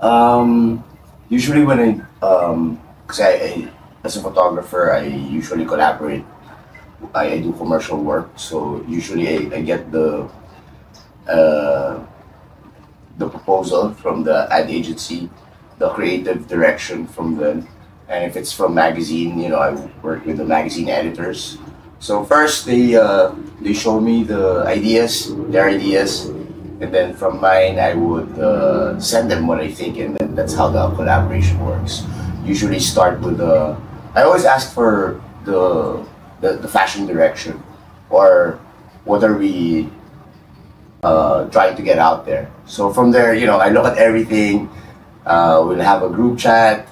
Um, Usually when cause as a photographer, I usually collaborate. I do commercial work, so usually I get uh, the proposal from the ad agency, the creative direction from them, and if it's from magazine, I work with the magazine editors. So first they show me their ideas, and then from mine I would send them what I think, and then that's how the collaboration works. Usually start with I always ask for the fashion direction, or what are we trying to get out there. So from there, I look at everything. We'll have a group chat,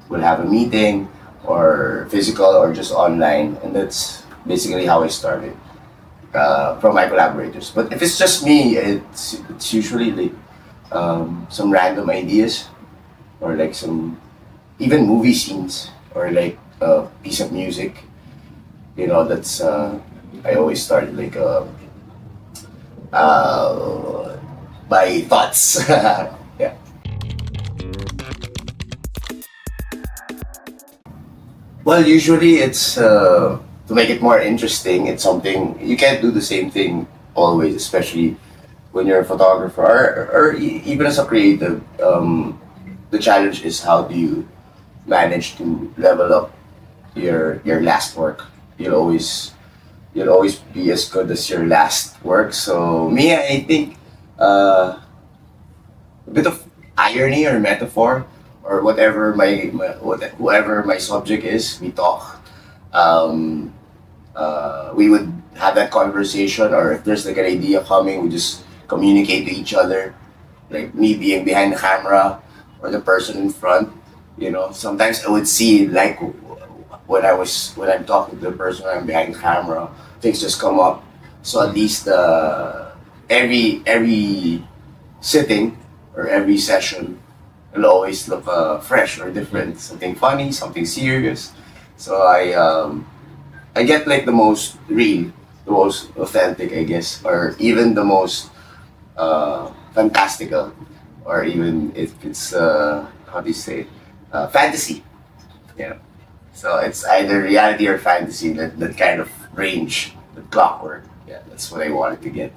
we'll have a meeting, or physical, or just online, and that's basically how I started from my collaborators. But if it's just me, it's usually like some random ideas, or like some even movie scenes, or like a piece of music. That's I always start like uh, my thoughts. Yeah. Well, usually it's to make it more interesting. It's something you can't do the same thing always, especially when you're a photographer, or even as a creative. The challenge is, how do you manage to level up your last work? You'll always be as good as your last work. So me, I think a bit of irony or metaphor, or whatever whoever my subject is, we talk. Um, we would have that conversation, or if there's like an idea coming, we just communicate to each other. Like me being behind the camera, or the person in front. Sometimes I would see, like, when I'm talking to the person when I'm behind the camera, things just come up. So at least every sitting, or every session, will always look fresh or different. Something funny, something serious. So I get like the most real, the most authentic, I guess, or even the most fantastical, or even if it's how do you say, fantasy. Yeah. So it's either reality or fantasy, that kind of range, the clockwork. Yeah, that's what I wanted to get.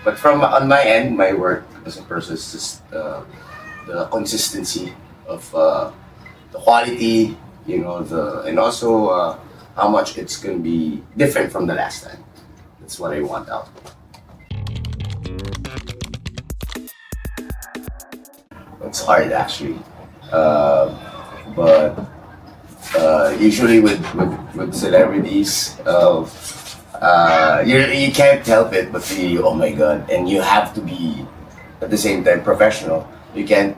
But from on my end, my work as a person is just the consistency of the quality, and also how much it's gonna be different from the last time. That's what I want out. It's hard actually, uh, but usually with celebrities, you can't help it but be, oh my god, and you have to be at the same time professional. You can't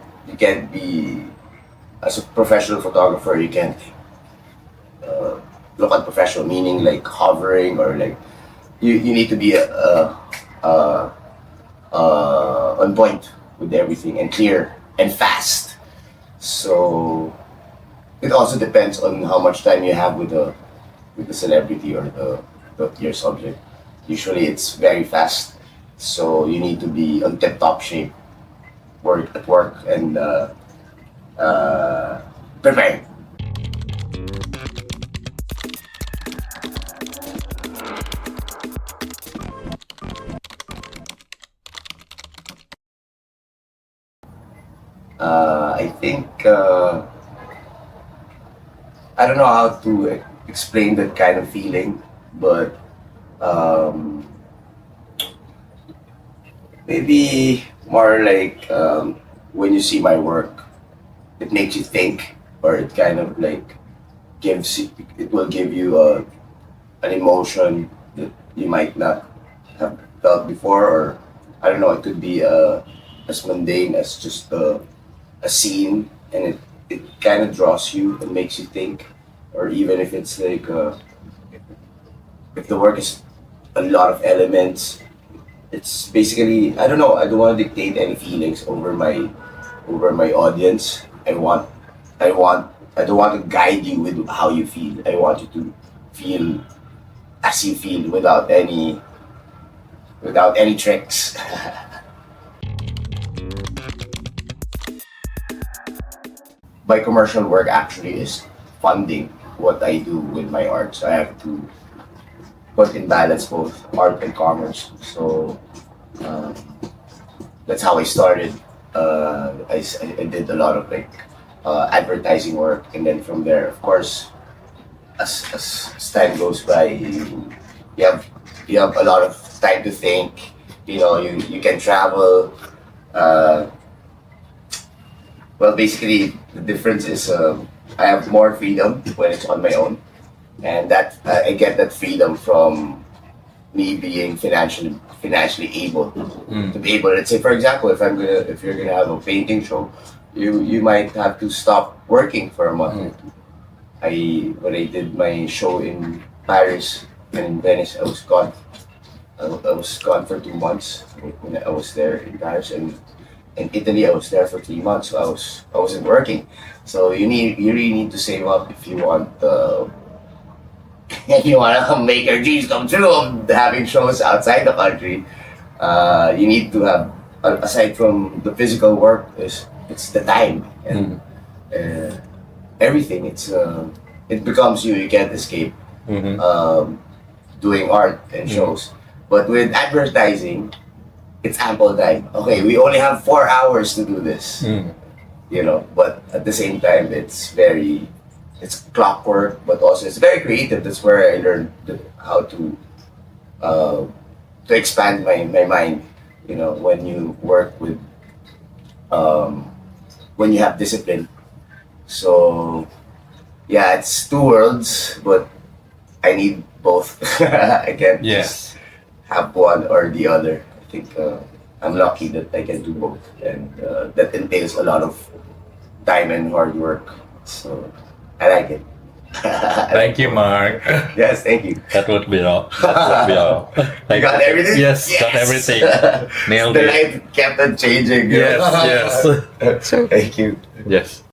be, as a professional photographer, you can't look at professional, meaning like hovering, or like you need to be on point with everything, and clear and fast. So it also depends on how much time you have with the celebrity, or your subject. Usually it's very fast, so you need to be on tip-top shape, work at work, and prepared. I think I don't know how to explain that kind of feeling, but um, maybe more like, when you see my work, it makes you think, or it kind of like it will give you an emotion that you might not have felt before, or I don't know. It could be as mundane as just a scene, and it kind of draws you and makes you think, or even if it's like if the work is a lot of elements, it's basically, I don't know. I don't want to dictate any feelings over my audience. I don't want to guide you with how you feel. I want you to feel as you feel without any tricks. My commercial work actually is funding what I do with my art. So I have to put in balance both art and commerce. So um, that's how I started. I did a lot of like advertising work, and then from there, of course, as time goes by, you have you have a lot of time to think. You can travel. Uh, well, basically, the difference is I have more freedom when it's on my own, and that I get that freedom from me being financially able to be able. Let's say, for example, if you're gonna have a painting show, you might have to stop working for a month or two. When I did my show in Paris and in Venice, I was gone. I was gone for 2 months when I was there in Paris, and in Italy I was there for 3 months. So I wasn't working. So you really need to save up if you want if you want to make your dreams come true of having shows outside the country. You need to have, aside from the physical work, it's the time and uh, everything. It becomes you. You can't escape doing art and shows. But with advertising, it's ample time. Okay, we only have 4 hours to do this. But at the same time, it's clockwork, but also it's very creative. That's where I learned how uh, to expand my mind. When you work with when you have discipline. So yeah, it's two worlds, but I need both. I can't just Yes. have one or the other. I think I'm lucky that I can do both, and that entails a lot of time and hard work. So I like it. Thank you, Mark. Yes, thank you. That would be all. That would be all. You got everything? Yes, got everything. Nailed The it. life kept on changing. Yes, yes. So Thank you. Yes.